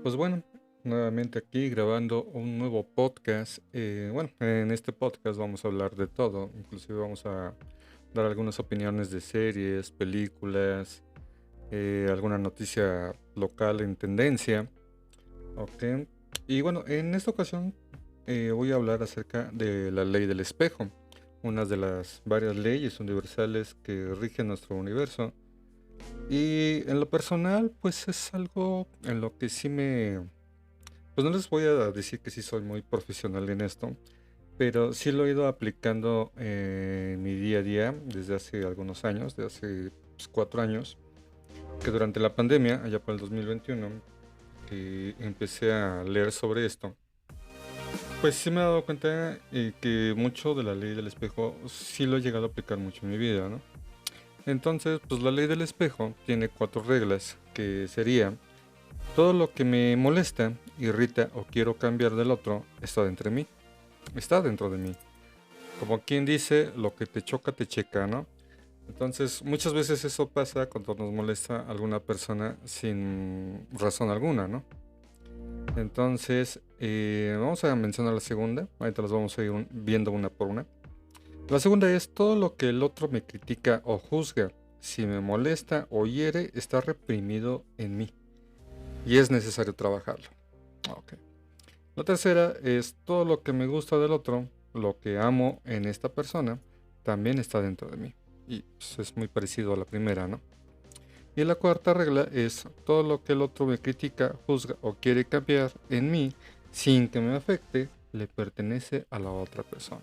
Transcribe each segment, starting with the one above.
Pues bueno, nuevamente aquí grabando un nuevo podcast. Bueno, en este podcast vamos a hablar de todo, inclusive vamos a dar algunas opiniones de series, películas, alguna noticia local en tendencia, ¿ok? Y bueno, en esta ocasión voy a hablar acerca de la ley del espejo, una de las varias leyes universales que rigen nuestro universo. Y en lo personal, pues es algo en lo que sí pues no les voy a decir que sí soy muy profesional en esto, pero sí lo he ido aplicando en mi día a día desde hace algunos años, de hace 4 años, que durante la pandemia, allá por el 2021, que empecé a leer sobre esto, pues sí me he dado cuenta que mucho de la ley del espejo sí lo he llegado a aplicar mucho en mi vida, ¿no? Entonces, pues la ley del espejo tiene 4 reglas, que sería: todo lo que me molesta, irrita o quiero cambiar del otro está dentro de mí. Está dentro de mí. Como quien dice, lo que te choca te checa, ¿no? Entonces, muchas veces eso pasa cuando nos molesta a alguna persona sin razón alguna, ¿no? Entonces, vamos a mencionar la segunda. Ahorita las vamos a ir viendo una por una. La segunda es: todo lo que el otro me critica o juzga, si me molesta o hiere, está reprimido en mí y es necesario trabajarlo. Ok. La tercera es: todo lo que me gusta del otro, lo que amo en esta persona, también está dentro de mí. Y pues, es muy parecido a la primera, ¿no? Y la cuarta regla es: todo lo que el otro me critica, juzga o quiere cambiar en mí, sin que me afecte, le pertenece a la otra persona.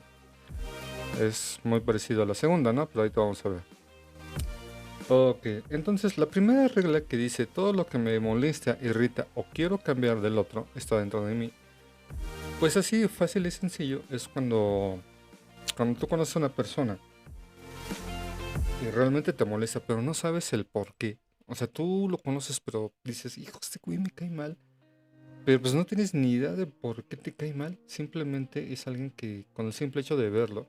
Es muy parecido a la segunda, ¿no? Pero ahorita vamos a ver. Ok, entonces la primera regla que dice: todo lo que me molesta, irrita o quiero cambiar del otro está dentro de mí. Pues así fácil y sencillo es cuando tú conoces a una persona y realmente te molesta, pero no sabes el por qué. O sea, tú lo conoces, pero dices: hijo, este güey me cae mal. Pero pues no tienes ni idea de por qué te cae mal. Simplemente es alguien que, con el simple hecho de verlo,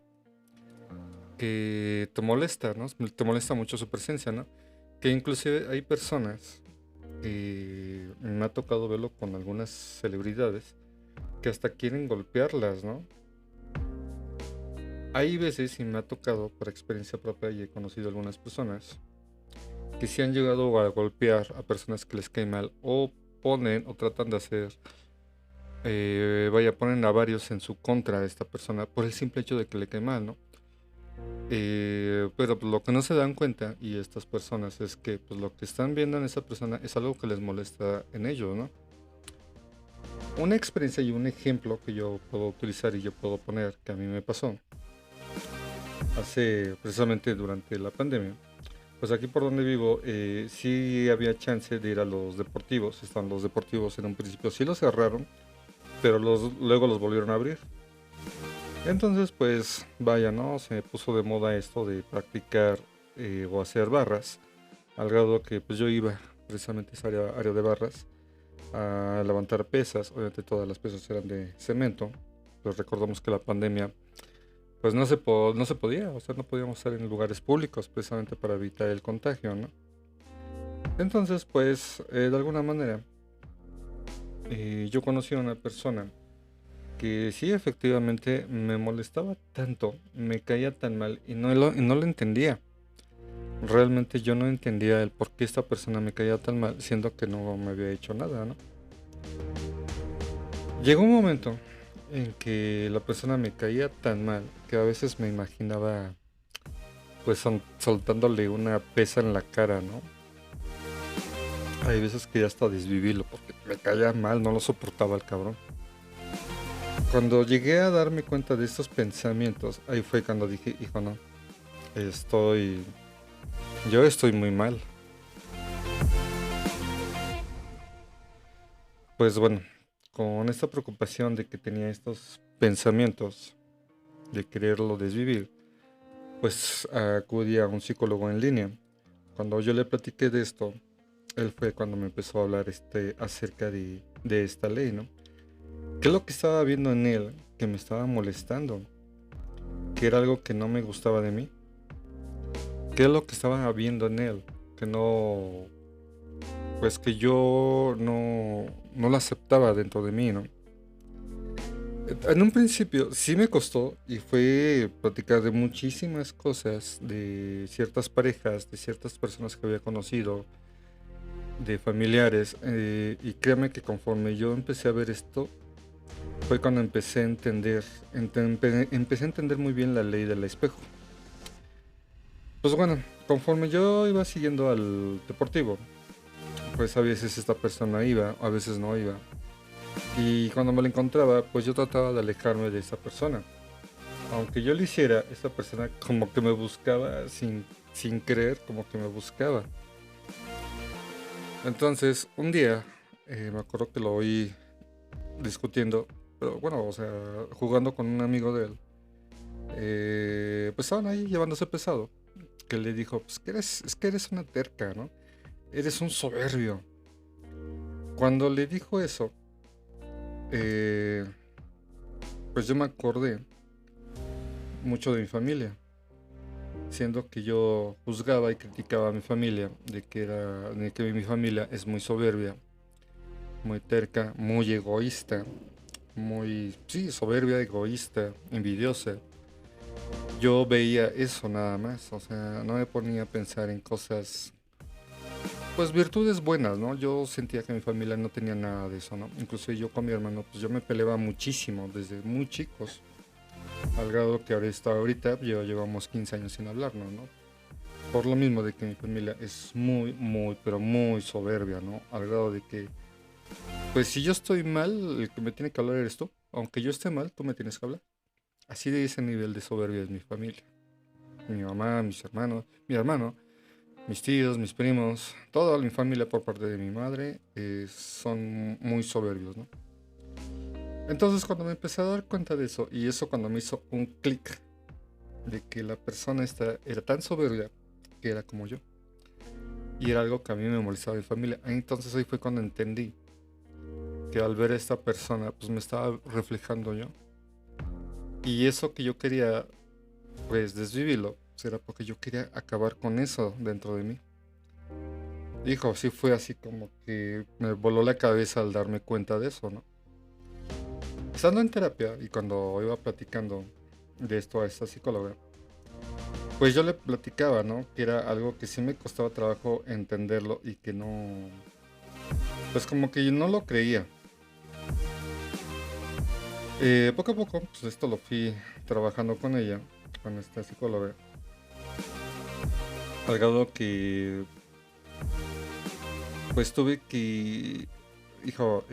que te molesta, ¿no? Te molesta mucho su presencia, ¿no? Que inclusive hay personas, me ha tocado verlo con algunas celebridades, que hasta quieren golpearlas, ¿no? Hay veces, y me ha tocado por experiencia propia, y he conocido algunas personas que sí han llegado a golpear a personas que les cae mal, o ponen o tratan de hacer, ponen a varios en su contra de esta persona por el simple hecho de que le cae mal, ¿no? Pero pues, lo que no se dan cuenta, y estas personas, es que pues lo que están viendo en esa persona es algo que les molesta en ellos, ¿no? Una experiencia y un ejemplo que yo puedo utilizar y yo puedo poner, que a mí me pasó hace precisamente durante la pandemia. Pues aquí por donde vivo, sí había chance de ir a los deportivos. Están los deportivos, en un principio sí los cerraron, pero luego los volvieron a abrir. Entonces, pues vaya, ¿no? Se puso de moda esto de practicar o hacer barras, al grado que pues yo iba precisamente a esa área de barras a levantar pesas. Obviamente todas las pesas eran de cemento, pues recordamos que la pandemia pues no se podía, o sea, no podíamos estar en lugares públicos precisamente para evitar el contagio, ¿no? Entonces, pues, de alguna manera, yo conocí a una persona que sí, efectivamente, me molestaba tanto, me caía tan mal y no lo entendía. Realmente yo no entendía el por qué esta persona me caía tan mal, siendo que no me había hecho nada, ¿no? Llegó un momento en que la persona me caía tan mal que a veces me imaginaba pues soltándole una pesa en la cara, ¿no? Hay veces que ya hasta desvivirlo porque me caía mal, no lo soportaba el cabrón. Cuando llegué a darme cuenta de estos pensamientos, ahí fue cuando dije: hijo, no, estoy, yo estoy muy mal. Pues bueno, con esta preocupación de que tenía estos pensamientos de quererlo desvivir, pues acudí a un psicólogo en línea. Cuando yo le platiqué de esto, él fue cuando me empezó a hablar acerca de esta ley, ¿no? ¿Qué es lo que estaba viendo en él que me estaba molestando? ¿Qué era algo que no me gustaba de mí? ¿Qué es lo que estaba viendo en él que no, pues que yo no la aceptaba dentro de mí, ¿no? En un principio sí me costó y fue platicar de muchísimas cosas, de ciertas parejas, de ciertas personas que había conocido, de familiares, y créame que conforme yo empecé a ver esto, fue cuando empecé a entender, empecé a entender muy bien la ley del espejo. Pues bueno, conforme yo iba siguiendo al deportivo, pues a veces esta persona iba, a veces no iba. Y cuando me la encontraba, pues yo trataba de alejarme de esa persona. Aunque yo lo hiciera, esa persona como que me buscaba sin querer, como que me buscaba. Entonces, un día, me acuerdo que lo oí discutiendo, pero bueno, o sea, jugando con un amigo de él. Pues estaban ahí llevándose pesado. Que le dijo, pues es que eres una terca, ¿no? Eres un soberbio. Cuando le dijo eso, eh, pues yo me acordé mucho de mi familia, siendo que yo juzgaba y criticaba a mi familia de que mi familia es muy soberbia, muy terca, muy egoísta, muy, sí, soberbia, egoísta, envidiosa. Yo veía eso nada más, o sea, no me ponía a pensar en cosas, pues virtudes buenas, ¿no? Yo sentía que mi familia no tenía nada de eso, ¿no? Incluso yo con mi hermano, pues yo me peleaba muchísimo desde muy chicos, al grado que ahorita ya llevamos 15 años sin hablarnos, ¿no? Por lo mismo de que mi familia es muy, muy, pero muy soberbia, ¿no? Al grado de que, pues si yo estoy mal, el que me tiene que hablar eres tú. Aunque yo esté mal, tú me tienes que hablar. Así de ese nivel de soberbia es mi familia. Mi mamá, mis hermanos, mi hermano, mis tíos, mis primos, toda mi familia por parte de mi madre son muy soberbios, ¿no? Entonces cuando me empecé a dar cuenta de eso, y eso cuando me hizo un clic de que la persona esta era tan soberbia que era como yo. Y era algo que a mí me molestaba de mi familia. Entonces ahí fue cuando entendí que al ver a esta persona, pues me estaba reflejando yo. Y eso que yo quería, pues desvivirlo, pues era porque yo quería acabar con eso dentro de mí. Hijo, sí fue así como que me voló la cabeza al darme cuenta de eso, ¿no? Estando en terapia y cuando iba platicando de esto a esta psicóloga, pues yo le platicaba, ¿no? Que era algo que sí me costaba trabajo entenderlo y que no, pues como que yo no lo creía. Poco a poco, pues esto lo fui trabajando con ella, con esta psicóloga, al grado que pues tuve que, hijo,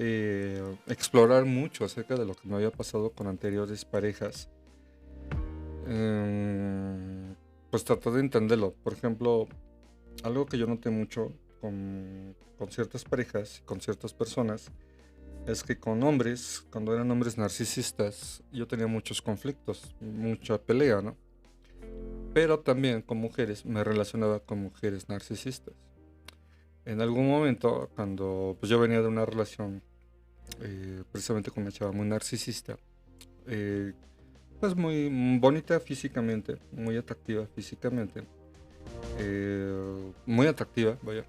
explorar mucho acerca de lo que me había pasado con anteriores parejas. Pues tratar de entenderlo. Por ejemplo, algo que yo noté mucho con ciertas parejas, con ciertas personas, es que con hombres, cuando eran hombres narcisistas, yo tenía muchos conflictos, mucha pelea, ¿no? Pero también con mujeres, me relacionaba con mujeres narcisistas. En algún momento, cuando pues, yo venía de una relación precisamente con una chava muy narcisista, eh, pues muy bonita físicamente, muy atractiva físicamente, muy atractiva, vaya,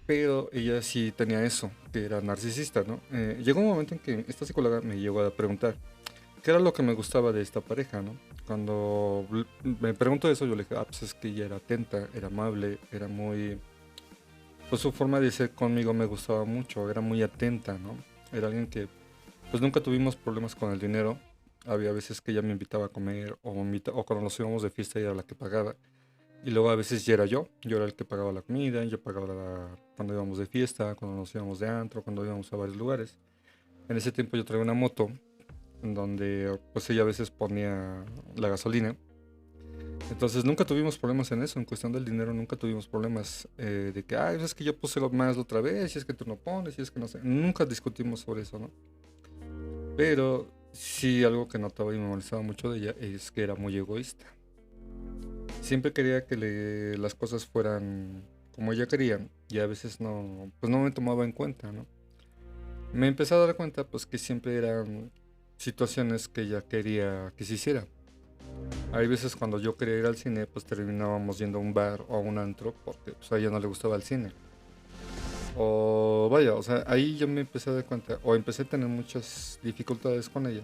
pero ella sí tenía eso, que era narcisista, ¿no? Llegó un momento en que esta psicóloga me llegó a preguntar qué era lo que me gustaba de esta pareja, ¿no? Cuando me preguntó eso, yo le dije, ah, pues es que ella era atenta, era amable, era muy... Pues su forma de ser conmigo me gustaba mucho, era muy atenta, ¿no? Era alguien que, pues nunca tuvimos problemas con el dinero. Había veces que ella me invitaba a comer o cuando nos íbamos de fiesta ella era la que pagaba. Y luego a veces ya era yo era el que pagaba la comida, yo pagaba cuando íbamos de fiesta, cuando nos íbamos de antro, cuando íbamos a varios lugares. En ese tiempo yo traía una moto en donde pues ella a veces ponía la gasolina. Entonces nunca tuvimos problemas en eso, en cuestión del dinero nunca tuvimos problemas de que, ay, es que yo puse lo más la otra vez, y es que tú no pones, y es que no sé. Nunca discutimos sobre eso, ¿no? Pero sí algo que notaba y me molestaba mucho de ella es que era muy egoísta. Siempre quería que las cosas fueran como ella quería y a veces no, pues no me tomaba en cuenta, ¿no? Me empecé a dar cuenta pues que siempre eran situaciones que ella quería que se hiciera. Hay veces cuando yo quería ir al cine, pues terminábamos yendo a un bar o a un antro porque pues, a ella no le gustaba el cine. O vaya, o sea, ahí yo me empecé a dar cuenta, o empecé a tener muchas dificultades con ella.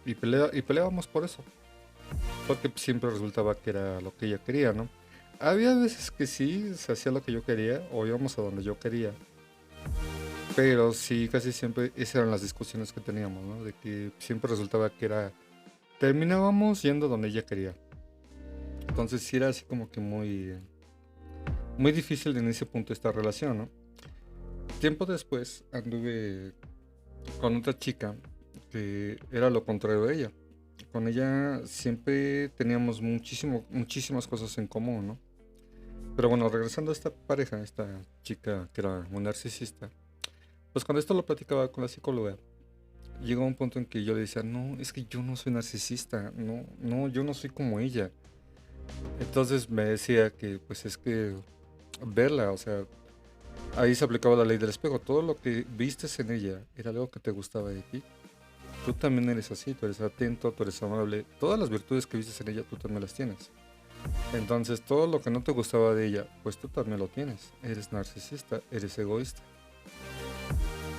Y peleábamos por eso, porque pues, siempre resultaba que era lo que ella quería, ¿no? Había veces que sí, se hacía lo que yo quería, o íbamos a donde yo quería. Pero sí, casi siempre esas eran las discusiones que teníamos, ¿no? De que siempre resultaba que era... Terminábamos yendo donde ella quería. Entonces sí era así como que muy difícil en ese punto esta relación, ¿no? Tiempo después anduve con otra chica que era lo contrario de ella. Con ella siempre teníamos muchísimas cosas en común, ¿no? Pero bueno, regresando a esta pareja, esta chica que era muy narcisista, pues cuando esto lo platicaba con la psicóloga, llegó un punto en que yo le decía, no, es que yo no soy narcisista, no, no, yo no soy como ella. Entonces me decía que pues es que verla, o sea, ahí se aplicaba la ley del espejo, todo lo que vistes en ella era algo que te gustaba de ti. Tú también eres así, tú eres atento, tú eres amable, todas las virtudes que vistes en ella tú también las tienes. Entonces todo lo que no te gustaba de ella, pues tú también lo tienes. Eres narcisista, eres egoísta.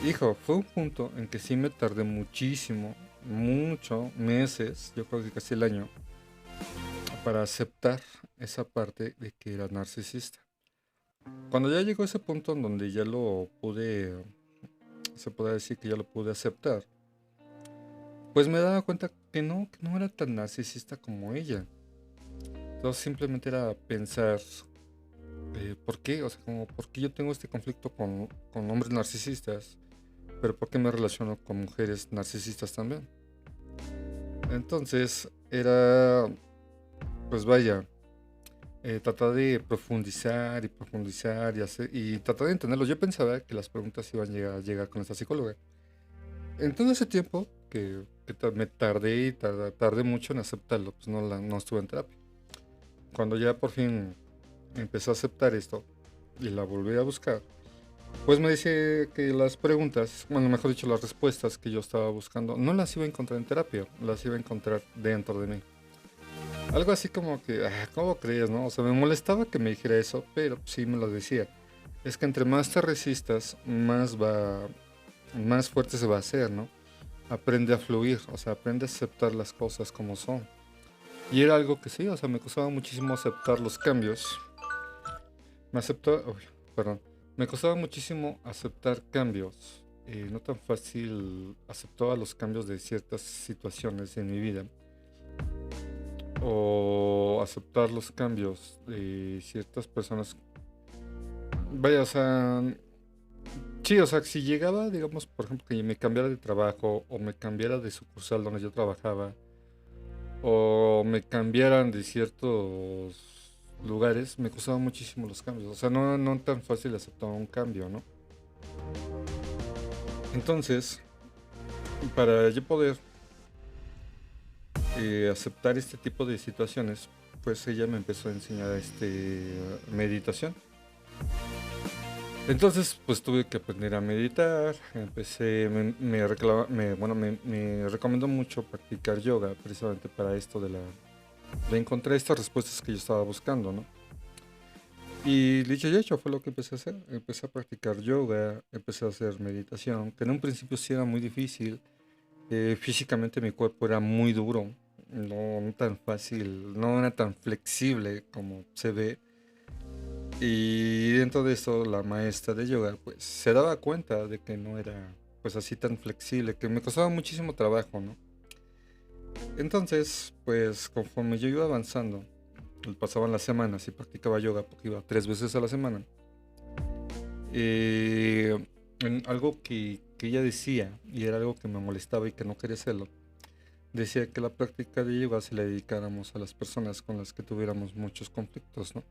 Hijo, fue un punto en que sí me tardé muchísimo, mucho, meses, yo creo que casi el año, para aceptar esa parte de que era narcisista. Cuando ya llegó ese punto en donde ya lo pude, se puede decir que ya lo pude aceptar, pues me daba cuenta que no era tan narcisista como ella. Entonces simplemente era pensar, ¿por qué? O sea, como, ¿por qué yo tengo este conflicto con hombres narcisistas? Pero ¿por qué me relaciono con mujeres narcisistas también? Entonces era, pues vaya, tratar de profundizar y profundizar y tratar de entenderlo. Yo pensaba que las preguntas iban a llegar con esta psicóloga. En todo ese tiempo me tardé y tardé mucho en aceptarlo, pues no estuve en terapia. Cuando ya por fin empecé a aceptar esto y la volví a buscar, pues me dice que las preguntas, bueno, mejor dicho, las respuestas que yo estaba buscando, no las iba a encontrar en terapia, las iba a encontrar dentro de mí. Algo así como que, ¿cómo crees, no? O sea, me molestaba que me dijera eso, pero sí me lo decía. Es que entre más te resistas, más fuerte se va a hacer, ¿no? Aprende a fluir, o sea, aprende a aceptar las cosas como son. Y era algo que sí, o sea, me costaba muchísimo aceptar los cambios. Me aceptó, uy, perdón, me costaba muchísimo aceptar cambios. No tan fácil aceptaba los cambios de ciertas situaciones en mi vida o aceptar los cambios de ciertas personas. Vaya, o sea, sí, o sea, si llegaba, digamos, por ejemplo, que me cambiara de trabajo o me cambiara de sucursal donde yo trabajaba o me cambiaran de ciertos lugares, me costaban muchísimo los cambios. O sea, no tan fácil aceptar un cambio, ¿no? Entonces, para yo poder aceptar este tipo de situaciones, pues ella me empezó a enseñar meditación. Entonces, pues tuve que aprender a meditar, empecé, me recomendó mucho practicar yoga, precisamente para esto de encontrar estas respuestas que yo estaba buscando, ¿no? Y dicho y hecho fue lo que empecé a hacer, empecé a practicar yoga, empecé a hacer meditación, que en un principio sí era muy difícil, físicamente mi cuerpo era muy duro, no tan fácil, no era tan flexible como se ve. Y dentro de eso, la maestra de yoga, pues se daba cuenta de que no era pues así tan flexible, que me costaba muchísimo trabajo, ¿no? Entonces, pues conforme yo iba avanzando, pasaban las semanas y practicaba yoga porque iba 3 veces a la semana. Algo que ella decía, y era algo que me molestaba y que no quería hacerlo, decía que la práctica de yoga se la dedicáramos a las personas con las que tuviéramos muchos conflictos, ¿no?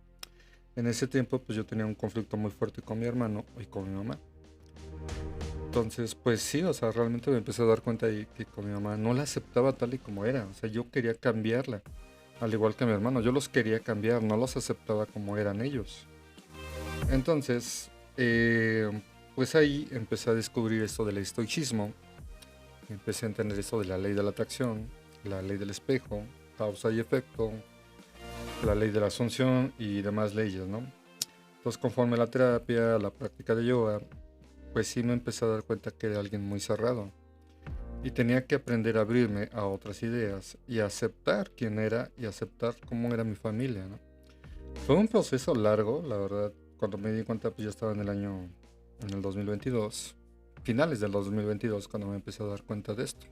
En ese tiempo, pues yo tenía un conflicto muy fuerte con mi hermano y con mi mamá. Entonces, pues sí, o sea, realmente me empecé a dar cuenta de que con mi mamá no la aceptaba tal y como era. O sea, yo quería cambiarla, al igual que mi hermano. Yo los quería cambiar, no los aceptaba como eran ellos. Entonces, pues ahí empecé a descubrir esto del estoicismo. Empecé a entender esto de la ley de la atracción, la ley del espejo. causa y efecto, la ley de la asunción y demás leyes, ¿no? Entonces, conforme la terapia, la práctica de yoga, pues sí me empecé a dar cuenta que era alguien muy cerrado y tenía que aprender a abrirme a otras ideas y a aceptar quién era y aceptar cómo era mi familia, ¿no? Fue un proceso largo, la verdad. Cuando me di cuenta, pues ya estaba en el 2022, finales del 2022, cuando me empecé a dar cuenta de esto.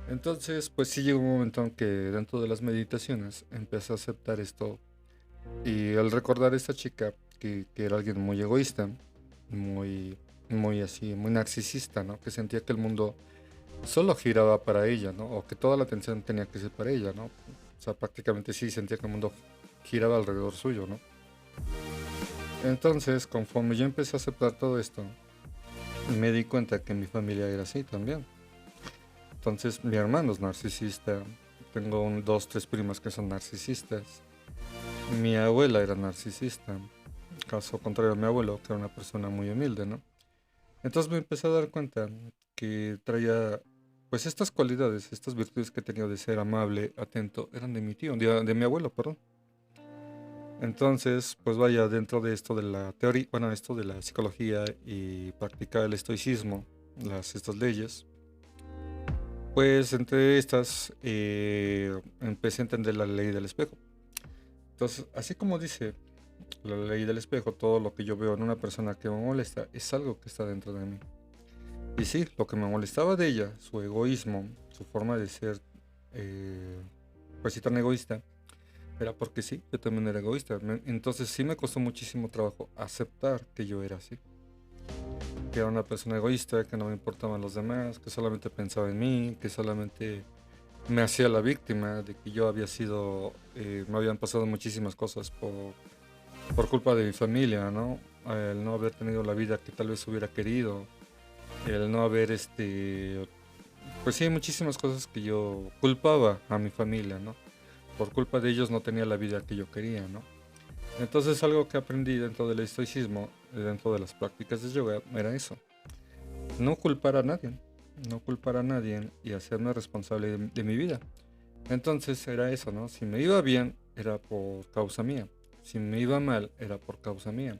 Entonces, pues sí llegó un momento en que dentro de las meditaciones empecé a aceptar esto y al recordar a esta chica que era alguien muy egoísta, muy, muy así, muy narcisista, ¿no? Que sentía que el mundo solo giraba para ella, ¿no? O que toda la atención tenía que ser para ella, ¿no? O sea, prácticamente sí sentía que el mundo giraba alrededor suyo, ¿no? Entonces, conforme yo empecé a aceptar todo esto, me di cuenta que mi familia era así también. Entonces, mi hermano es narcisista, tengo dos, tres primas que son narcisistas, mi abuela era narcisista, caso contrario a mi abuelo, que era una persona muy humilde, ¿no? Entonces me empecé a dar cuenta que traía, pues estas cualidades, estas virtudes que tenía de ser amable, atento, eran de mi tío, de mi abuelo, perdón. Entonces, pues vaya, dentro de esto de la teoría, bueno, esto de la psicología y practicar el estoicismo, estas leyes, pues entre estas empecé a entender la ley del espejo. Entonces, así como dice la ley del espejo, todo lo que yo veo en una persona que me molesta es algo que está dentro de mí. Y sí, lo que me molestaba de ella, su egoísmo, su forma de ser, pues sí tan egoísta, era porque sí, yo también era egoísta. Entonces sí me costó muchísimo trabajo aceptar que yo era así. Que era una persona egoísta, que no me importaban los demás, que solamente pensaba en mí, que solamente me hacía la víctima de que yo había sido, me habían pasado muchísimas cosas por culpa de mi familia, ¿no? El no haber tenido la vida que tal vez hubiera querido, el no haber, pues sí, muchísimas cosas que yo culpaba a mi familia, ¿no? Por culpa de ellos no tenía la vida que yo quería, ¿no? Entonces algo que aprendí dentro del estoicismo, dentro de las prácticas de yoga, era eso. No culpar a nadie, no culpar a nadie y hacerme responsable de mi vida. Entonces era eso, ¿no? Si me iba bien, era por causa mía. Si me iba mal, era por causa mía.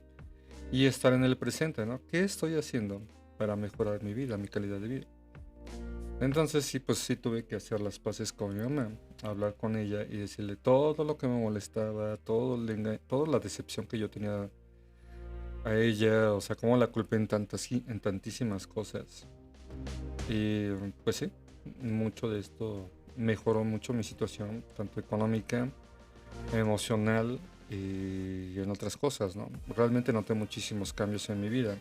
Y estar en el presente, ¿no? ¿Qué estoy haciendo para mejorar mi vida, mi calidad de vida? Entonces sí, pues sí tuve que hacer las paces con mi mamá, hablar con ella y decirle todo lo que me molestaba, toda la decepción que yo tenía a ella, o sea, cómo la culpé en tantísimas cosas. Y pues sí, mucho de esto mejoró mucho mi situación, tanto económica, emocional y en otras cosas, ¿no? Realmente noté muchísimos cambios en mi vida.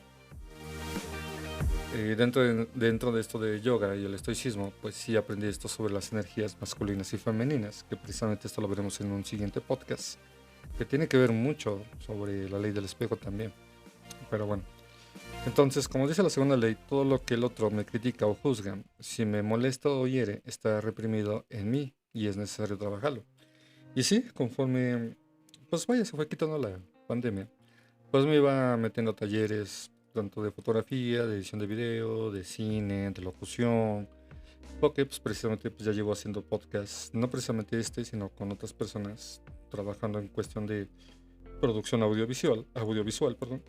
Dentro de esto de yoga y el estoicismo, pues sí aprendí esto sobre las energías masculinas y femeninas, que precisamente esto lo veremos en un siguiente podcast, que tiene que ver mucho sobre la ley del espejo también. Pero bueno, entonces, como dice la segunda ley, todo lo que el otro me critica o juzga, si me molesta o hiere, está reprimido en mí y es necesario trabajarlo. Y sí, conforme, pues vaya, se fue quitando la pandemia, pues me iba metiendo a talleres tanto de fotografía, de edición de video, de cine, de locución, porque pues precisamente pues ya llevo haciendo podcasts, no precisamente sino con otras personas, trabajando en cuestión de producción audiovisual, perdón.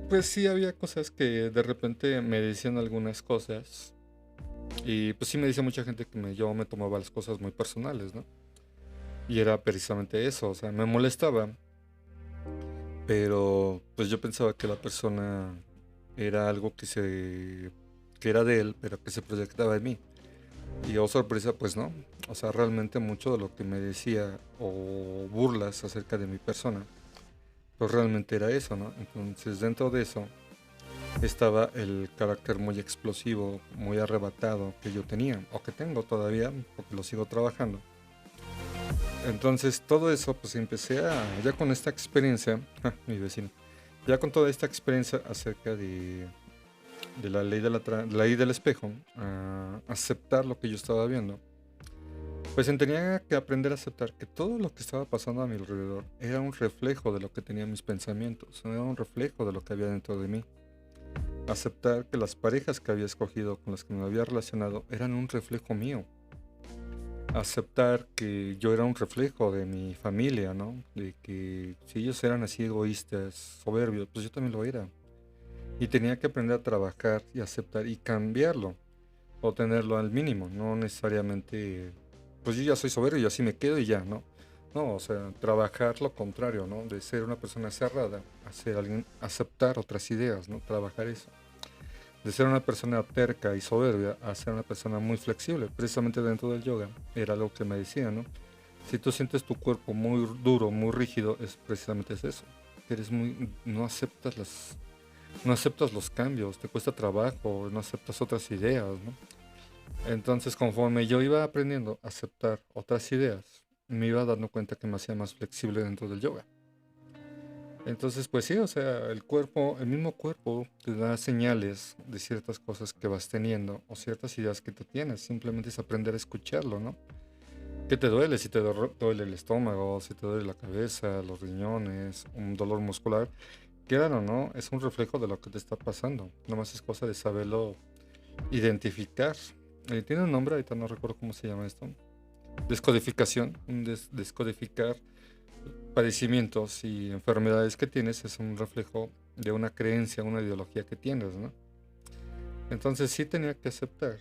Pues sí había cosas que de repente me decían algunas cosas y pues sí me dice mucha gente que yo me tomaba las cosas muy personales, ¿no? Y era precisamente eso, o sea, me molestaba, pero pues yo pensaba que la persona era algo que era de él, pero que se proyectaba en mí. Y oh sorpresa, pues no. O sea, realmente mucho de lo que me decía o burlas acerca de mi persona, pues realmente era eso, ¿no? Entonces dentro de eso estaba el carácter muy explosivo, muy arrebatado que yo tenía, o que tengo todavía, porque lo sigo trabajando. Entonces todo eso, pues ya con esta experiencia, mi vecino, ya con toda esta experiencia acerca de la ley, la ley del espejo, a aceptar lo que yo estaba viendo, pues tenía que aprender a aceptar que todo lo que estaba pasando a mi alrededor era un reflejo de lo que tenía mis pensamientos, era un reflejo de lo que había dentro de mí. Aceptar que las parejas que había escogido, con las que me había relacionado, eran un reflejo mío. aceptar que yo era un reflejo de mi familia, ¿no? De que si ellos eran así egoístas, soberbios, pues yo también lo era. Y tenía que aprender a trabajar y aceptar y cambiarlo, o tenerlo al mínimo, no necesariamente, pues yo ya soy soberbio y así me quedo y ya, ¿no? No, o sea, trabajar lo contrario, ¿no? De ser una persona cerrada a ser alguien, aceptar otras ideas, ¿no? Trabajar eso. De ser una persona terca y soberbia a ser una persona muy flexible. Precisamente dentro del yoga era algo que me decía, ¿no? Si tú sientes tu cuerpo muy duro, muy rígido, es precisamente es eso. Eres muy, no aceptas los cambios, te cuesta trabajo, no aceptas otras ideas, ¿no? Entonces, conforme yo iba aprendiendo a aceptar otras ideas, me iba dando cuenta que me hacía más flexible dentro del yoga. Entonces, pues sí, o sea, el cuerpo, el mismo cuerpo te da señales de ciertas cosas que vas teniendo o ciertas ideas que tú tienes. Simplemente es aprender a escucharlo, ¿no? ¿Qué te duele? Si te duele el estómago, si te duele la cabeza, los riñones, un dolor muscular, quieran o no, es un reflejo de lo que te está pasando. Nomás es cosa de saberlo identificar. Tiene un nombre, ahorita no recuerdo cómo se llama esto. Descodificación. Descodificar padecimientos y enfermedades que tienes es un reflejo de una creencia, una ideología que tienes, ¿no? Entonces sí tenía que aceptar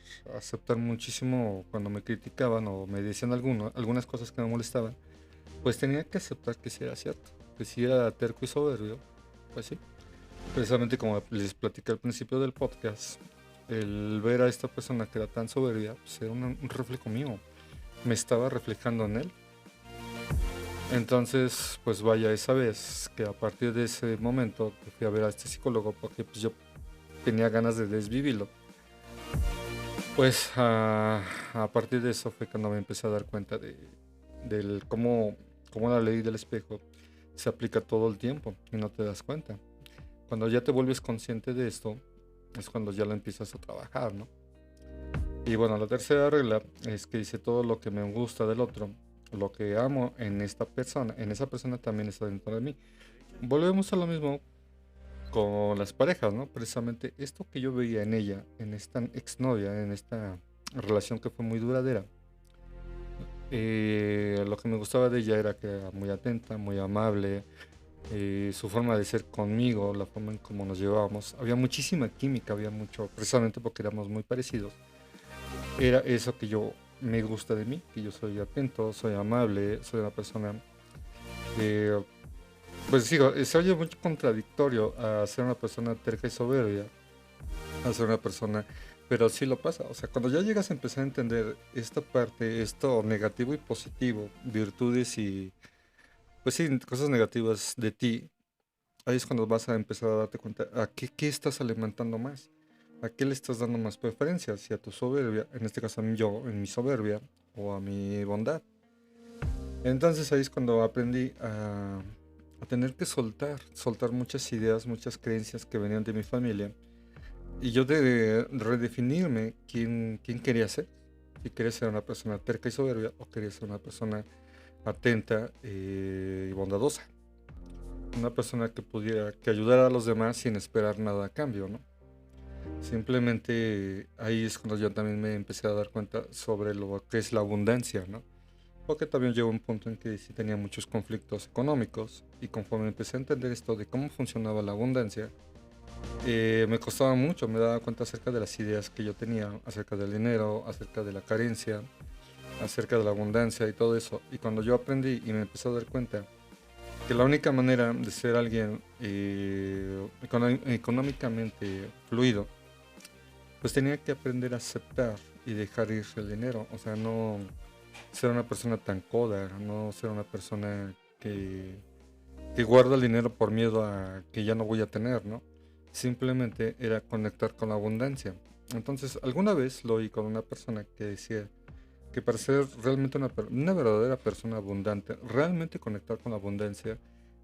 muchísimo cuando me criticaban o me decían algunas cosas que me molestaban, pues tenía que aceptar que sí era cierto, que si era terco y soberbio, pues sí. Precisamente como les platicé al principio del podcast, el ver a esta persona que era tan soberbia, pues era un reflejo mío, me estaba reflejando en él. Entonces, pues vaya, esa vez que a partir de ese momento que fui a ver a este psicólogo porque pues yo tenía ganas de desvivirlo, pues a partir de eso fue cuando me empecé a dar cuenta del cómo la ley del espejo se aplica todo el tiempo y no te das cuenta. Cuando ya te vuelves consciente de esto, es cuando ya lo empiezas a trabajar, ¿no? Y bueno, la tercera regla es que dice todo lo que me gusta del otro, lo que amo en esa persona también está dentro de mí. Volvemos a lo mismo con las parejas, ¿no? Precisamente esto que yo veía en ella, en esta exnovia, en esta relación que fue muy duradera, lo que me gustaba de ella era que era muy atenta, muy amable, su forma de ser conmigo, la forma en cómo nos llevábamos, había muchísima química, había mucho, precisamente porque éramos muy parecidos. Era eso que yo me gusta de mí, que yo soy atento, soy amable, soy una persona que, pues digo, se oye mucho contradictorio a ser una persona terca y soberbia, a ser una persona, pero sí lo pasa. O sea, cuando ya llegas a empezar a entender esta parte, esto negativo y positivo, virtudes y, pues sí, cosas negativas de ti, ahí es cuando vas a empezar a darte cuenta a qué estás alimentando más, a qué le estás dando más preferencia, si a tu soberbia, en este caso a mí yo, en mi soberbia, o a mi bondad. Entonces ahí es cuando aprendí a tener que soltar muchas ideas, muchas creencias que venían de mi familia, y yo de redefinirme quién quería ser. Si quería ser una persona terca y soberbia o quería ser una persona atenta y bondadosa. Una persona que pudiera, que ayudara a los demás sin esperar nada a cambio, ¿no? Simplemente ahí es cuando yo también me empecé a dar cuenta sobre lo que es la abundancia, ¿no? Porque también llegó un punto en que sí tenía muchos conflictos económicos y conforme empecé a entender esto de cómo funcionaba la abundancia, me costaba mucho, me daba cuenta acerca de las ideas que yo tenía, acerca del dinero, acerca de la carencia, acerca de la abundancia y todo eso. Y cuando yo aprendí y me empecé a dar cuenta que la única manera de ser alguien económicamente fluido, pues tenía que aprender a aceptar y dejar ir el dinero. O sea, no ser una persona tan coda, no ser una persona que guarda el dinero por miedo a que ya no voy a tener, ¿no? Simplemente era conectar con la abundancia. Entonces, alguna vez lo oí con una persona que decía que para ser realmente una verdadera persona abundante, realmente conectar con la abundancia,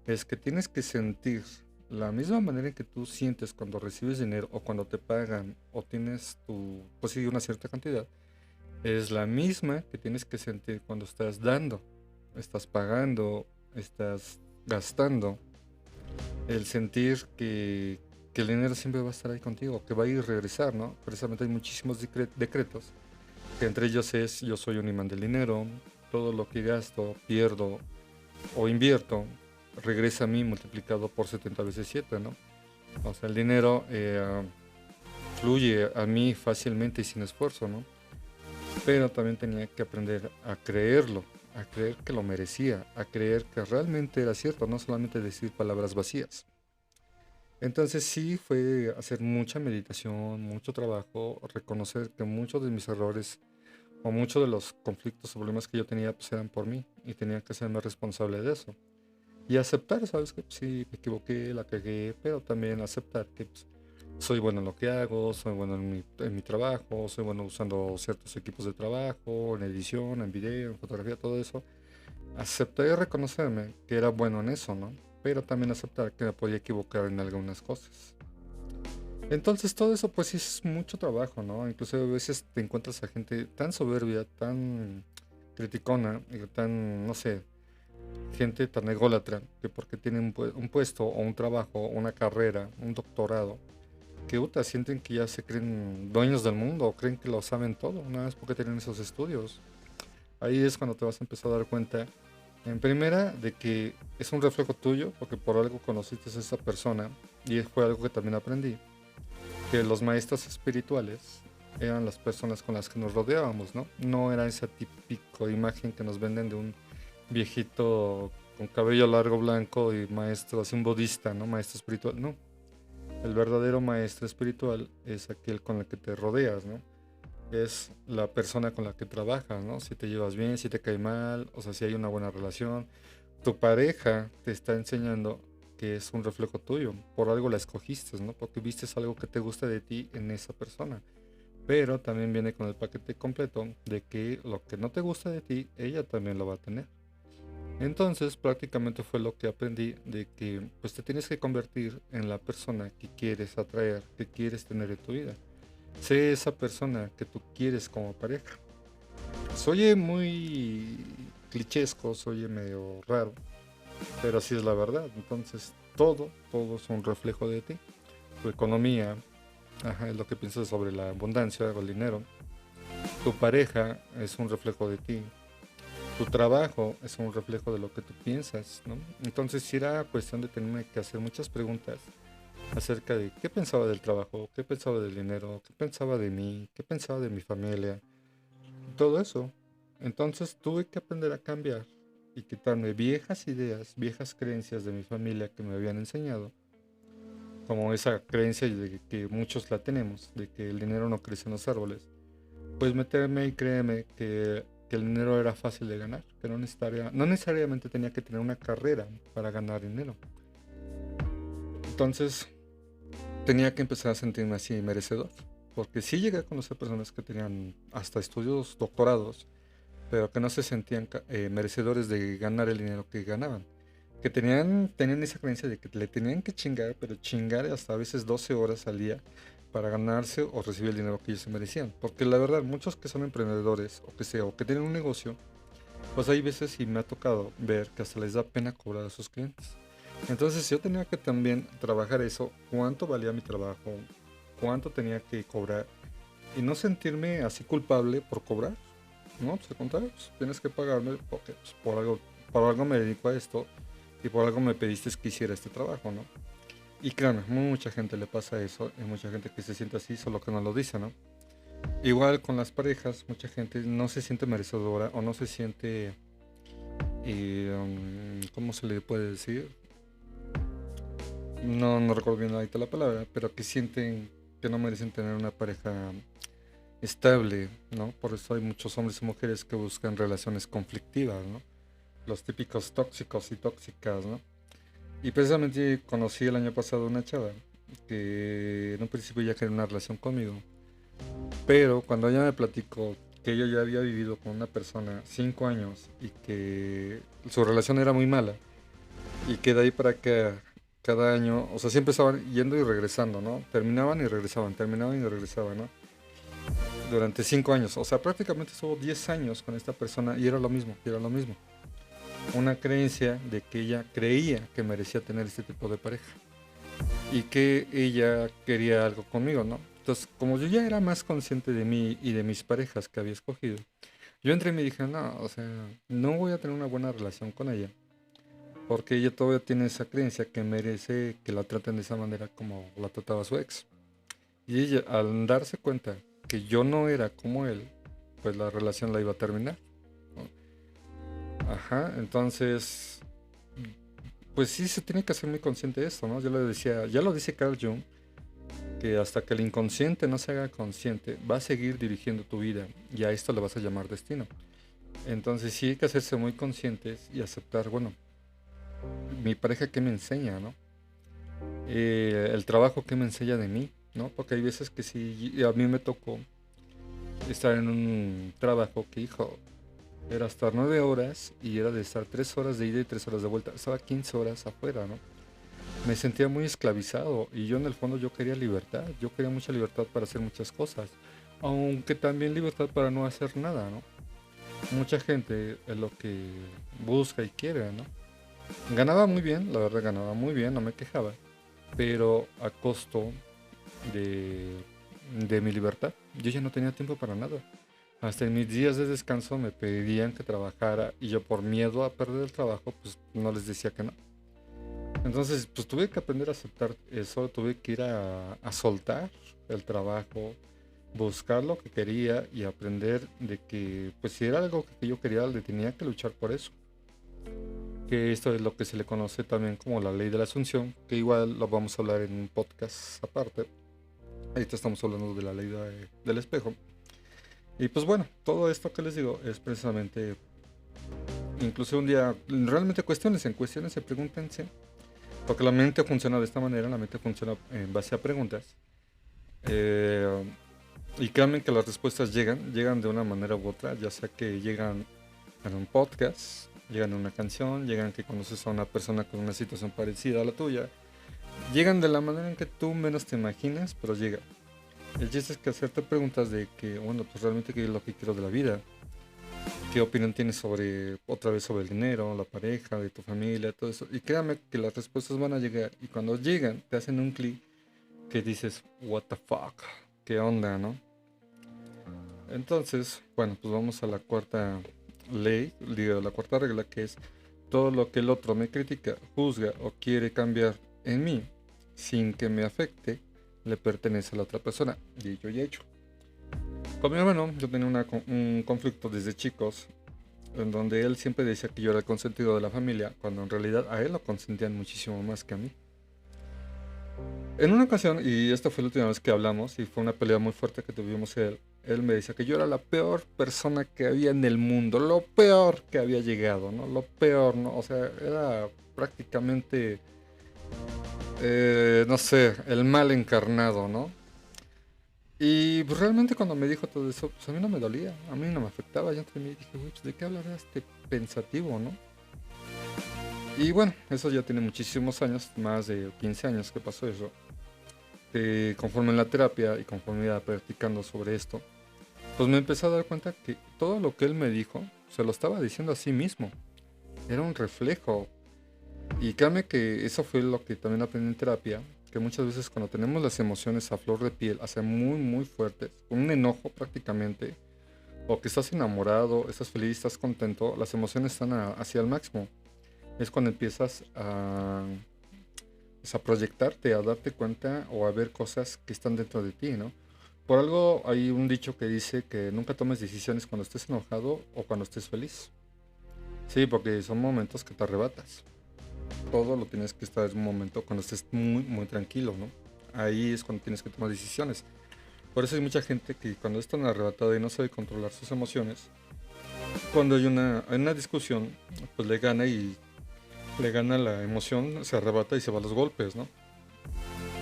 es que tienes que sentir la misma manera en que tú sientes cuando recibes dinero o cuando te pagan o tienes pues sí, una cierta cantidad, es la misma que tienes que sentir cuando estás dando, estás pagando, estás gastando. El sentir que el dinero siempre va a estar ahí contigo, que va a ir y regresar, ¿no? Precisamente hay muchísimos decretos que entre ellos es yo soy un imán del dinero, todo lo que gasto, pierdo o invierto regresa a mí multiplicado por 70 veces 7, ¿no? O sea, el dinero fluye a mí fácilmente y sin esfuerzo, ¿no? Pero también tenía que aprender a creerlo, a creer que lo merecía, a creer que realmente era cierto, no solamente decir palabras vacías. Entonces sí fue hacer mucha meditación, mucho trabajo, reconocer que muchos de mis errores o muchos de los conflictos o problemas que yo tenía pues eran por mí y tenía que hacerme responsable de eso. Y aceptar, ¿sabes? Que pues, sí, me equivoqué, la cagué, pero también aceptar que pues, soy bueno en lo que hago, soy bueno en mi trabajo, soy bueno usando ciertos equipos de trabajo, en edición, en video, en fotografía, todo eso. Aceptar y reconocerme que era bueno en eso, ¿no? Pero también aceptar que me podía equivocar en algunas cosas. Entonces todo eso pues sí es mucho trabajo, ¿no? Incluso a veces te encuentras a gente tan soberbia, tan criticona, y tan, no sé, gente tan ególatra, que porque tienen un puesto o un trabajo, una carrera, un doctorado, que sienten que ya se creen dueños del mundo o creen que lo saben todo, una vez porque tienen esos estudios. Ahí es cuando te vas a empezar a dar cuenta, en primera, de que es un reflejo tuyo, porque por algo conociste a esa persona, y fue algo que también aprendí, que los maestros espirituales eran las personas con las que nos rodeábamos, ¿no? No era esa típica imagen que nos venden de un viejito con cabello largo blanco y maestro, así un budista, ¿no? Maestro espiritual, no. El verdadero maestro espiritual es aquel con el que te rodeas, ¿no? Es la persona con la que trabajas, ¿no? Si te llevas bien, si te cae mal, o sea, si hay una buena relación. Tu pareja te está enseñando que es un reflejo tuyo, por algo la escogiste, ¿no? Porque viste algo que te gusta de ti en esa persona. Pero también viene con el paquete completo de que lo que no te gusta de ti, ella también lo va a tener. Entonces prácticamente fue lo que aprendí de que pues te tienes que convertir en la persona que quieres atraer, que quieres tener en tu vida. Sé esa persona que tú quieres como pareja. Soy muy clichesco, soy medio raro, pero así es la verdad. Entonces todo es un reflejo de ti. Tu economía, ajá, es lo que piensas sobre la abundancia o el dinero. Tu pareja es un reflejo de ti. Tu trabajo es un reflejo de lo que tú piensas, ¿no? Entonces sí era cuestión de tenerme que hacer muchas preguntas acerca de qué pensaba del trabajo, qué pensaba del dinero, qué pensaba de mí, qué pensaba de mi familia, todo eso. Entonces tuve que aprender a cambiar y quitarme viejas ideas, viejas creencias de mi familia que me habían enseñado, como esa creencia de que muchos la tenemos, de que el dinero no crece en los árboles. Pues meterme y créeme que el dinero era fácil de ganar, que no necesariamente tenía que tener una carrera para ganar dinero. Entonces tenía que empezar a sentirme así merecedor, porque sí llegué a conocer personas que tenían hasta estudios doctorados, pero que no se sentían merecedores de ganar el dinero que ganaban. Que tenían esa creencia de que le tenían que chingar, pero chingar hasta a veces 12 horas al día para ganarse o recibir el dinero que ellos se merecían. Porque la verdad, muchos que son emprendedores o que sea, o que tienen un negocio, pues hay veces y me ha tocado ver que hasta les da pena cobrar a sus clientes. Entonces yo tenía que también trabajar eso, cuánto valía mi trabajo, cuánto tenía que cobrar y no sentirme así culpable por cobrar. No, pues al contrario, pues, tienes que pagarme porque pues, por algo me dedico a esto y por algo me pediste que hiciera este trabajo, ¿no? Y claro, mucha gente le pasa eso, y mucha gente que se siente así, solo que no lo dice, ¿no? Igual con las parejas, mucha gente no se siente merecedora o no se siente, ¿cómo se le puede decir? No recuerdo bien ahorita la palabra, pero que sienten que no merecen tener una pareja estable, ¿no? Por eso hay muchos hombres y mujeres que buscan relaciones conflictivas, ¿no? Los típicos tóxicos y tóxicas, ¿no? Y precisamente conocí el año pasado una chava que en un principio ya quería una relación conmigo, pero cuando ella me platicó que ella ya había vivido con una persona 5 años y que su relación era muy mala y que de ahí para que cada año, o sea, siempre estaban yendo y regresando, ¿no? Terminaban y regresaban, ¿no? Durante 5 años, o sea, prácticamente estuvo 10 años con esta persona y era lo mismo, y era lo mismo. Una creencia de que ella creía que merecía tener este tipo de pareja y que ella quería algo conmigo, ¿no? Entonces, como yo ya era más consciente de mí y de mis parejas que había escogido, yo entré y me dije, no, o sea, no voy a tener una buena relación con ella, porque ella todavía tiene esa creencia que merece que la traten de esa manera como la trataba su ex. Y ella, al darse cuenta que yo no era como él, pues la relación la iba a terminar, ¿no? Ajá, entonces, pues sí se tiene que ser muy consciente de esto, ¿no? Yo le decía, ya lo dice Carl Jung, que hasta que el inconsciente no se haga consciente, va a seguir dirigiendo tu vida y a esto le vas a llamar destino. Entonces sí hay que hacerse muy conscientes y aceptar, bueno, mi pareja que me enseña, ¿no? El trabajo que me enseña de mí, ¿no? Porque hay veces que sí, a mí me tocó estar en un trabajo que, hijo, era estar 9 horas y era de estar 3 horas de ida y 3 horas de vuelta. Estaba 15 horas afuera, ¿no? Me sentía muy esclavizado y yo en el fondo yo quería libertad. Yo quería mucha libertad para hacer muchas cosas. Aunque también libertad para no hacer nada, ¿no? Mucha gente es lo que busca y quiere, ¿no? Ganaba muy bien, la verdad ganaba muy bien, no me quejaba. Pero a costo de, de mi libertad. Yo ya no tenía tiempo para nada. Hasta en mis días de descanso me pedían que trabajara y yo por miedo a perder el trabajo, pues no les decía que no. Entonces, pues tuve que aprender a aceptar eso, tuve que ir a soltar el trabajo, buscar lo que quería y aprender de que, pues si era algo que yo quería, le tenía que luchar por eso. Que esto es lo que se le conoce también como la ley de la asunción, que igual lo vamos a hablar en un podcast aparte. Ahorita estamos hablando de la ley del espejo. Y pues bueno, todo esto que les digo es precisamente, incluso un día, realmente cuestiones, pregúntense, porque la mente funciona de esta manera, la mente funciona en base a preguntas. Eh, y créanme que las respuestas llegan de una manera u otra, ya sea que llegan en un podcast, llegan en una canción, llegan que conoces a una persona con una situación parecida a la tuya, llegan de la manera en que tú menos te imaginas, pero llega. El chiste es que hacerte preguntas de que, bueno, pues realmente qué es lo que quiero de la vida, qué opinión tienes sobre, otra vez sobre el dinero, la pareja, de tu familia, todo eso. Y créame que las respuestas van a llegar y cuando llegan te hacen un clic que dices, what the fuck, qué onda, ¿no? Entonces, bueno, pues vamos a la cuarta ley, digo, la cuarta regla que es todo lo que el otro me critica, juzga o quiere cambiar en mí sin que me afecte, le pertenece a la otra persona. Y yo ya he hecho. Con mi hermano yo tenía un conflicto desde chicos en donde él siempre decía que yo era el consentido de la familia, cuando en realidad a él lo consentían muchísimo más que a mí. En una ocasión, y esta fue la última vez que hablamos, y fue una pelea muy fuerte que tuvimos él me decía que yo era la peor persona que había en el mundo, lo peor que había llegado, ¿no? Lo peor, ¿no? O sea, era prácticamente, no sé, el mal encarnado, ¿no? Y pues, realmente cuando me dijo todo eso, pues a mí no me dolía, a mí no me afectaba. Yo entre mí dije, güey, pues de qué hablará este pensativo, ¿no? Y bueno, eso ya tiene muchísimos años, más de 15 años que pasó eso. Conforme en la terapia y conforme iba practicando sobre esto, pues me empecé a dar cuenta que todo lo que él me dijo, se lo estaba diciendo a sí mismo. Era un reflejo. Y créame que eso fue lo que también aprendí en terapia, que muchas veces cuando tenemos las emociones a flor de piel, hacia muy, muy fuertes, un enojo prácticamente, o que estás enamorado, estás feliz, estás contento, las emociones están hacia el máximo. Es cuando empiezas pues, a proyectarte, a darte cuenta o a ver cosas que están dentro de ti, ¿no? Por algo hay un dicho que dice que nunca tomes decisiones cuando estés enojado o cuando estés feliz. Sí, porque son momentos que te arrebatas. Todo lo tienes que estar en un momento cuando estés muy, muy tranquilo, ¿no? Ahí es cuando tienes que tomar decisiones. Por eso hay mucha gente que cuando es tan arrebatada y no sabe controlar sus emociones, cuando hay una discusión, pues le gana la emoción, se arrebata y se va a los golpes, ¿no?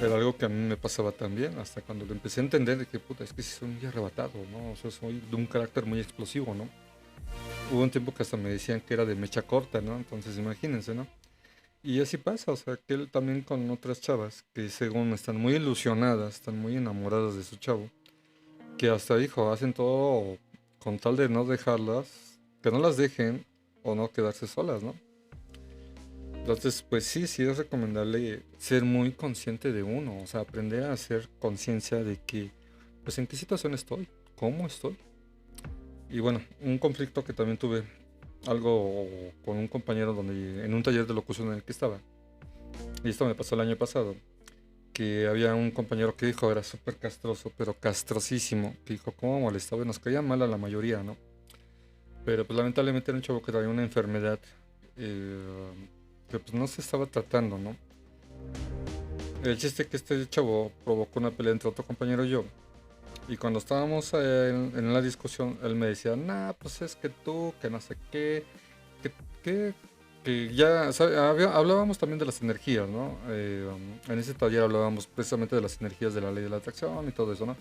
Era algo que a mí me pasaba también, hasta cuando lo empecé a entender de que, puta, es que sí soy muy arrebatado, ¿no? O sea, soy de un carácter muy explosivo, ¿no? Hubo un tiempo que hasta me decían que era de mecha corta, ¿no? Entonces imagínense, ¿no? Y así pasa, o sea, que él también con otras chavas que según están muy ilusionadas, están muy enamoradas de su chavo, que hasta, hijo, hacen todo con tal de no dejarlas, que no las dejen o no quedarse solas, ¿no? Entonces, pues sí, sí es recomendable ser muy consciente de uno, o sea, aprender a hacer conciencia de que pues en qué situación estoy, cómo estoy. Y bueno, un conflicto que también tuve, algo con un compañero donde en un taller de locución en el que estaba, y esto me pasó el año pasado, que había un compañero que dijo, era súper castroso, pero castrosísimo, que dijo cómo molestaba y nos caía mal a la mayoría, ¿no? Pero pues lamentablemente era un chavo que traía una enfermedad eh, que pues no se estaba tratando, ¿no? El chiste es que este chavo provocó una pelea entre otro compañero y yo. Y cuando estábamos en la discusión, él me decía, nah, pues es que tú, que no sé qué, que, que, que ya, hablábamos también de las energías, ¿no? En ese taller hablábamos precisamente de las energías de la ley de la atracción y todo eso, ¿no?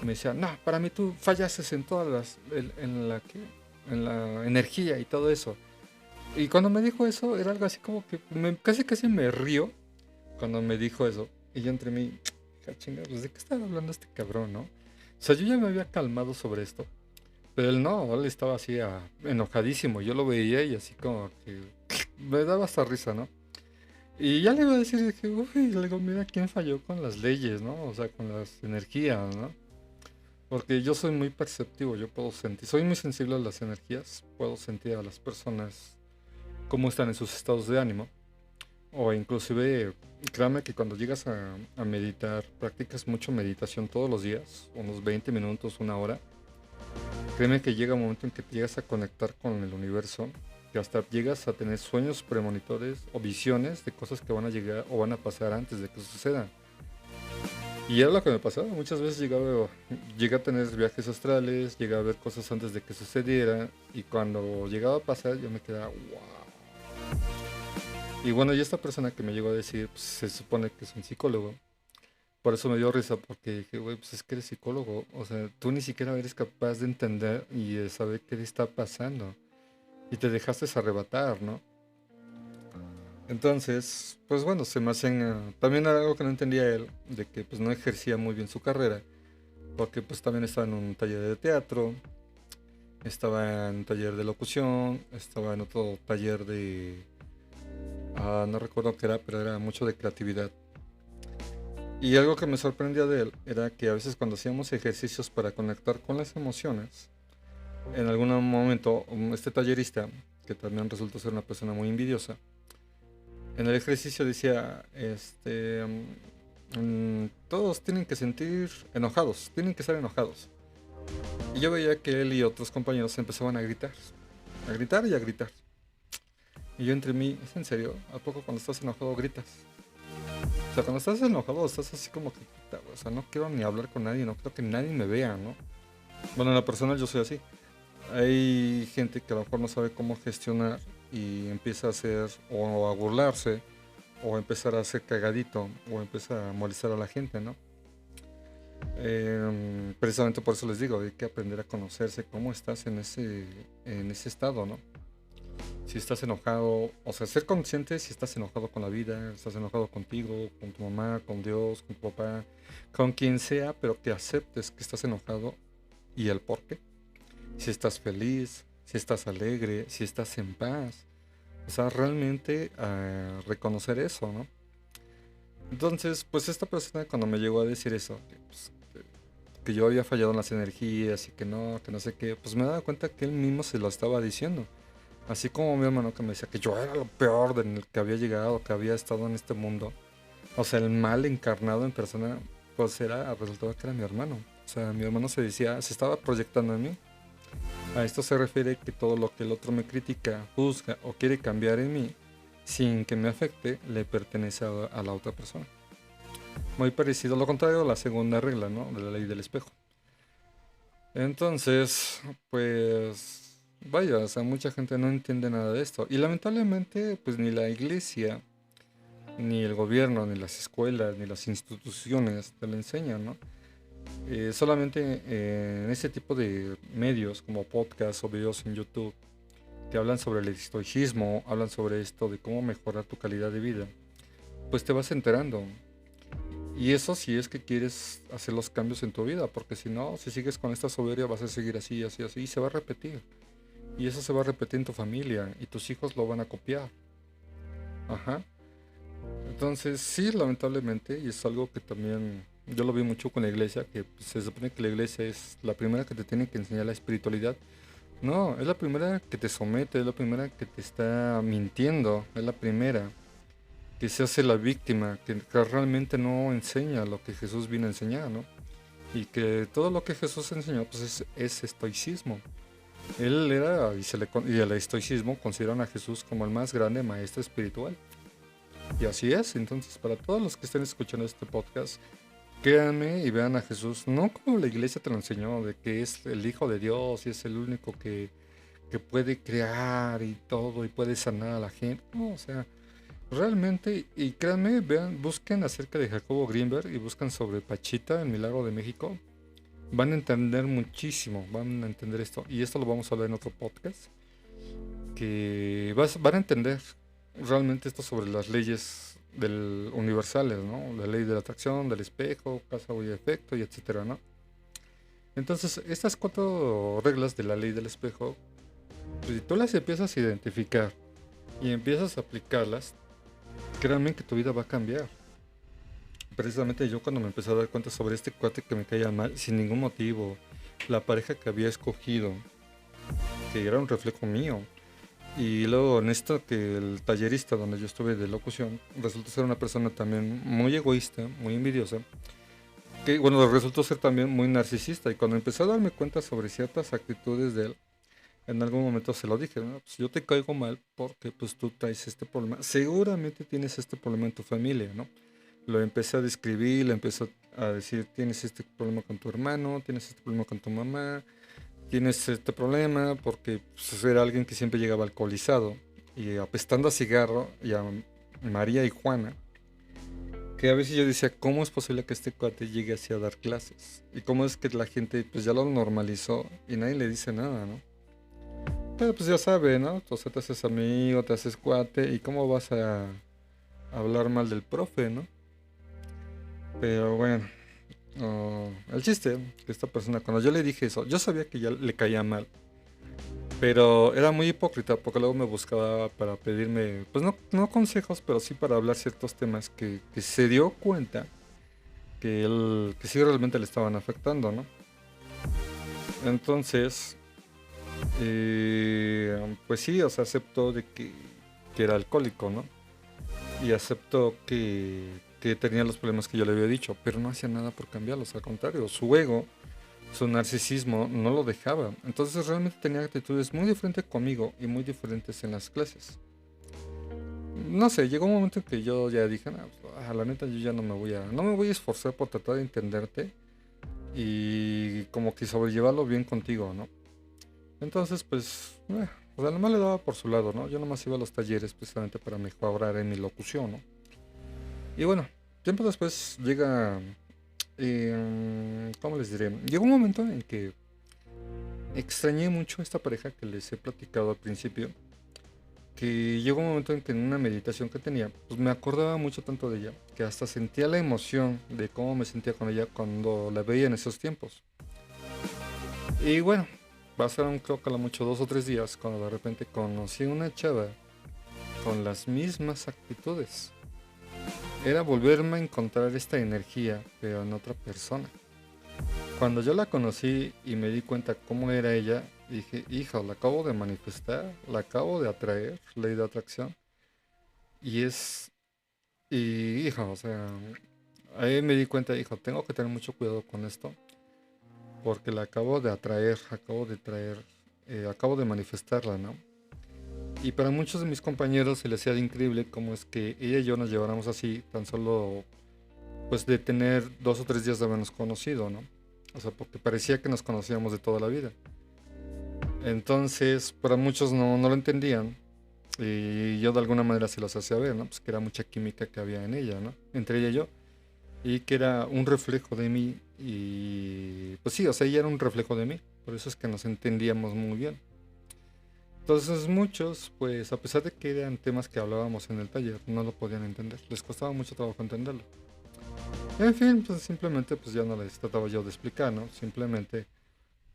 Y me decía, no, para mí tú fallases en todas en la energía y todo eso. Y cuando me dijo eso, era algo así como que casi casi me río cuando me dijo eso. Y yo entre mí, chinga, pues de qué estaba hablando este cabrón, ¿no? O sea, yo ya me había calmado sobre esto. Pero él no, él estaba así enojadísimo. Yo lo veía y así como que me daba hasta risa, ¿no? Y ya le iba a decir, dije, uy, le digo, mira quién falló con las leyes, ¿no? O sea, con las energías, ¿no? Porque yo soy muy perceptivo, yo puedo sentir, soy muy sensible a las energías, puedo sentir a las personas cómo están en sus estados de ánimo. O inclusive, créame que cuando llegas a meditar, practicas mucho meditación todos los días, unos 20 minutos, una hora, créeme que llega un momento en que te llegas a conectar con el universo, que hasta llegas a tener sueños premonitores o visiones de cosas que van a llegar o van a pasar antes de que sucedan. Y era lo que me pasaba, muchas veces llegué a tener viajes astrales, llegué a ver cosas antes de que sucedieran, y cuando llegaba a pasar yo me quedaba, wow. Y bueno, y esta persona que me llegó a decir, pues se supone que es un psicólogo. Por eso me dio risa, porque dije, güey, pues es que eres psicólogo. O sea, tú ni siquiera eres capaz de entender y de saber qué te está pasando. Y te dejaste arrebatar, ¿no? Entonces, pues bueno, se me hacen... también era algo que no entendía él, de que pues no ejercía muy bien su carrera. Porque pues también estaba en un taller de teatro, estaba en un taller de locución, estaba en otro taller de... no recuerdo qué era, pero era mucho de creatividad. Y algo que me sorprendía de él era que a veces cuando hacíamos ejercicios para conectar con las emociones, en algún momento este tallerista, que también resultó ser una persona muy envidiosa, en el ejercicio decía, todos tienen que sentir enojados, tienen que estar enojados. Y yo veía que él y otros compañeros empezaban a gritar y a gritar. Y yo entre mí, ¿es en serio? ¿A poco cuando estás enojado gritas? O sea, cuando estás enojado estás así como que, puta, o sea, no quiero ni hablar con nadie, no quiero que nadie me vea, ¿no? Bueno, en lo personal yo soy así. Hay gente que a lo mejor no sabe cómo gestionar y empieza a hacer o a burlarse o empezar a hacer cagadito o empieza a molestar a la gente, ¿no? Precisamente por eso les digo, hay que aprender a conocerse cómo estás en ese estado, ¿no? Si estás enojado, o sea, ser consciente si estás enojado con la vida, estás enojado contigo, con tu mamá, con Dios, con tu papá, con quien sea, pero que aceptes que estás enojado y el por qué. Si estás feliz, si estás alegre, si estás en paz. O sea, realmente reconocer eso, ¿no? Entonces, pues esta persona cuando me llegó a decir eso, que yo había fallado en las energías y que no sé qué, pues me daba cuenta que él mismo se lo estaba diciendo. Así como mi hermano que me decía que yo era lo peor en el que había llegado, que había estado en este mundo. O sea, el mal encarnado en persona, pues resultaba que era mi hermano. O sea, mi hermano se estaba proyectando en mí. A esto se refiere que todo lo que el otro me critica, juzga o quiere cambiar en mí, sin que me afecte, le pertenece a la otra persona. Muy parecido a lo contrario a la segunda regla, ¿no? De la ley del espejo. Entonces, pues, vaya, o sea, mucha gente no entiende nada de esto. Y lamentablemente, pues ni la iglesia, ni el gobierno, ni las escuelas, ni las instituciones te lo enseñan, ¿no? Solamente en ese tipo de medios como podcasts o videos en YouTube que hablan sobre el estoicismo, hablan sobre esto de cómo mejorar tu calidad de vida, pues te vas enterando. Y eso si es que quieres hacer los cambios en tu vida, porque si no, si sigues con esta soberbia vas a seguir así, así, así, y se va a repetir. Y eso se va a repetir en tu familia, y tus hijos lo van a copiar. Ajá. Entonces, sí, lamentablemente, y es algo que también Yo lo vi mucho con la iglesia, que pues, se supone que la iglesia es la primera que te tiene que enseñar la espiritualidad. No, es la primera que te somete, es la primera que te está mintiendo, es la primera que se hace la víctima, que realmente no enseña lo que Jesús vino a enseñar, ¿no? Y que todo lo que Jesús enseñó pues es estoicismo. Él era, y el estoicismo consideran a Jesús como el más grande maestro espiritual. Y así es, entonces para todos los que estén escuchando este podcast, créanme y vean a Jesús, no como la iglesia te lo enseñó, de que es el Hijo de Dios y es el único que puede crear y todo y puede sanar a la gente. No, o sea, realmente, y créanme, vean, busquen acerca de Jacobo Greenberg y buscan sobre Pachita, el milagro de México. Van a entender muchísimo, van a entender esto. Y esto lo vamos a hablar en otro podcast. Que van a entender realmente esto sobre las leyes universales, ¿no? La ley de la atracción, del espejo, causa y efecto, y etcétera, ¿no? Entonces, estas 4 reglas de la ley del espejo, pues, si tú las empiezas a identificar y empiezas a aplicarlas, créanme que tu vida va a cambiar. Precisamente yo cuando me empecé a dar cuenta sobre este cuate que me caía mal, sin ningún motivo, la pareja que había escogido, que era un reflejo mío, y luego en esto que el tallerista donde yo estuve de locución, resultó ser una persona también muy egoísta, muy envidiosa, que bueno, resultó ser también muy narcisista, y cuando empecé a darme cuenta sobre ciertas actitudes de él, en algún momento se lo dije, ¿no? Pues yo te caigo mal porque pues tú traes este problema, seguramente tienes este problema en tu familia, ¿no? Lo empecé a describir, le empecé a decir, tienes este problema con tu hermano, tienes este problema con tu mamá, tienes este problema porque pues, era alguien que siempre llegaba alcoholizado y apestando a cigarro y a María y Juana, que a veces yo decía, ¿cómo es posible que este cuate llegue así a dar clases? Y cómo es que la gente pues ya lo normalizó y nadie le dice nada, ¿no? Pero pues ya sabe, ¿no? O sea, te haces amigo, te haces cuate y cómo vas a hablar mal del profe, ¿no? Pero bueno, el chiste, que esta persona, cuando yo le dije eso, yo sabía que ya le caía mal, pero era muy hipócrita porque luego me buscaba para pedirme, pues no consejos, pero sí para hablar ciertos temas que se dio cuenta que sí realmente le estaban afectando, ¿no? Entonces, pues sí, o sea, aceptó de que era alcohólico, ¿no? Y aceptó que tenía los problemas que yo le había dicho, pero no hacía nada por cambiarlos, al contrario, su ego, su narcisismo no lo dejaba. Entonces realmente tenía actitudes muy diferentes conmigo y muy diferentes en las clases. No sé, llegó un momento en que yo ya dije, "No, pues, la neta yo ya no me voy a esforzar por tratar de entenderte y como que sobrellevarlo bien contigo, ¿no?" Entonces pues, o sea, nomás le daba por su lado, ¿no? Yo nomás iba a los talleres precisamente para mejorar en mi locución, ¿no? Y bueno, tiempo después llega, ¿cómo les diré? Llegó un momento en que extrañé mucho a esta pareja que les he platicado al principio, que llegó un momento en que en una meditación que tenía, pues me acordaba mucho tanto de ella, que hasta sentía la emoción de cómo me sentía con ella cuando la veía en esos tiempos. Y bueno, pasaron creo que a lo mucho 2 o 3 días cuando de repente conocí a una chava con las mismas actitudes. Era volverme a encontrar esta energía, pero en otra persona. Cuando yo la conocí y me di cuenta cómo era ella, dije, hija, la acabo de manifestar, la acabo de atraer, ley de atracción. Y hija, o sea, ahí me di cuenta, hijo, tengo que tener mucho cuidado con esto, porque la acabo de atraer, acabo de traer, acabo de manifestarla, ¿no? Y para muchos de mis compañeros se les hacía increíble cómo es que ella y yo nos lleváramos así, tan solo pues de tener 2 o 3 días de habernos conocido, ¿no? O sea, porque parecía que nos conocíamos de toda la vida. Entonces, para muchos no lo entendían. Y yo de alguna manera se los hacía ver, ¿no? Pues que era mucha química que había en ella, ¿no? Entre ella y yo. Y que era un reflejo de mí. Y pues sí, o sea, ella era un reflejo de mí. Por eso es que nos entendíamos muy bien. Entonces muchos, pues a pesar de que eran temas que hablábamos en el taller, no lo podían entender. Les costaba mucho trabajo entenderlo. En fin, pues simplemente pues ya no les trataba yo de explicar, ¿no? Simplemente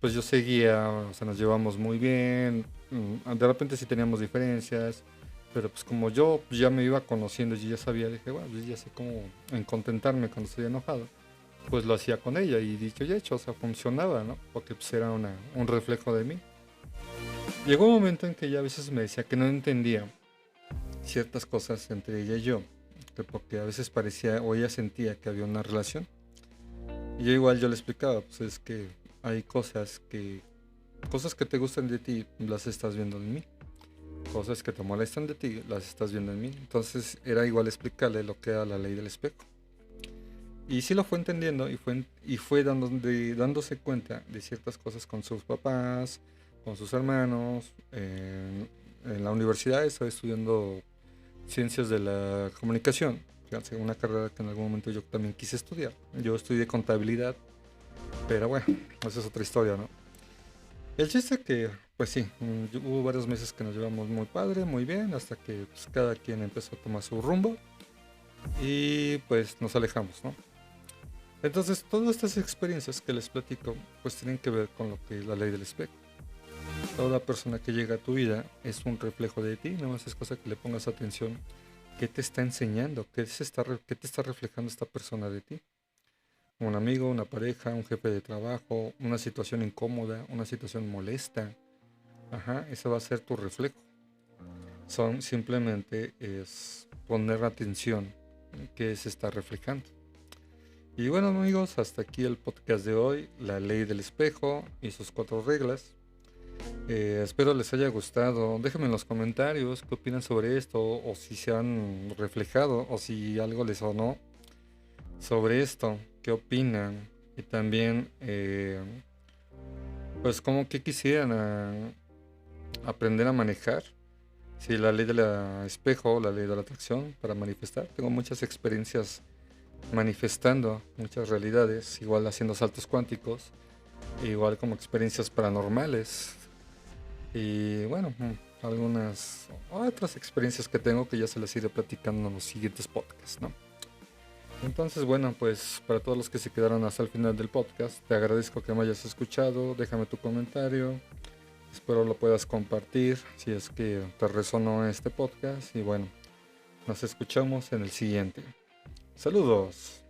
pues yo seguía, o sea, nos llevamos muy bien, de repente sí teníamos diferencias, pero pues como yo ya me iba conociendo y ya sabía, dije, bueno, yo ya sé cómo en contentarme cuando estoy enojado, pues lo hacía con ella y dicho y hecho, o sea, funcionaba, ¿no? Porque pues era un reflejo de mí. Llegó un momento en que ella a veces me decía que no entendía ciertas cosas entre ella y yo, que porque a veces parecía o ella sentía que había una relación. Y yo le explicaba, pues es que hay cosas que te gustan de ti, las estás viendo en mí. Cosas que te molestan de ti, las estás viendo en mí. Entonces era igual explicarle lo que era la ley del espejo. Y sí lo fue entendiendo y fue dándose cuenta de ciertas cosas con sus papás, con sus hermanos. En la universidad estaba estudiando ciencias de la comunicación, fíjense, una carrera que en algún momento yo también quise estudiar. Yo estudié contabilidad, pero bueno, esa es otra historia, ¿no? El chiste que, pues sí, hubo varios meses que nos llevamos muy padre, muy bien, hasta que pues, cada quien empezó a tomar su rumbo y pues nos alejamos, ¿no? Entonces, todas estas experiencias que les platico, pues tienen que ver con lo que es la ley del espejo. Toda persona que llega a tu vida es un reflejo de ti, nada más es cosa que le pongas atención. ¿Qué te está enseñando? ¿Qué te está reflejando esta persona de ti? Un amigo, una pareja, un jefe de trabajo, una situación incómoda, una situación molesta. Ajá, ese va a ser tu reflejo. Simplemente es poner atención en qué se está reflejando. Y bueno amigos, hasta aquí el podcast de hoy, la ley del espejo y sus 4 reglas. Espero les haya gustado. Déjenme en los comentarios qué opinan sobre esto, o si se han reflejado, o si algo les sonó sobre esto, qué opinan. Y también, pues, como que quisieran aprender a manejar. Si la ley del espejo o la ley de la atracción para manifestar. Tengo muchas experiencias manifestando muchas realidades, igual haciendo saltos cuánticos, igual como experiencias paranormales. Y bueno, algunas otras experiencias que tengo que ya se las iré platicando en los siguientes podcasts, ¿no? Entonces, bueno, pues para todos los que se quedaron hasta el final del podcast, te agradezco que me hayas escuchado, déjame tu comentario, espero lo puedas compartir si es que te resonó este podcast y bueno, nos escuchamos en el siguiente. Saludos.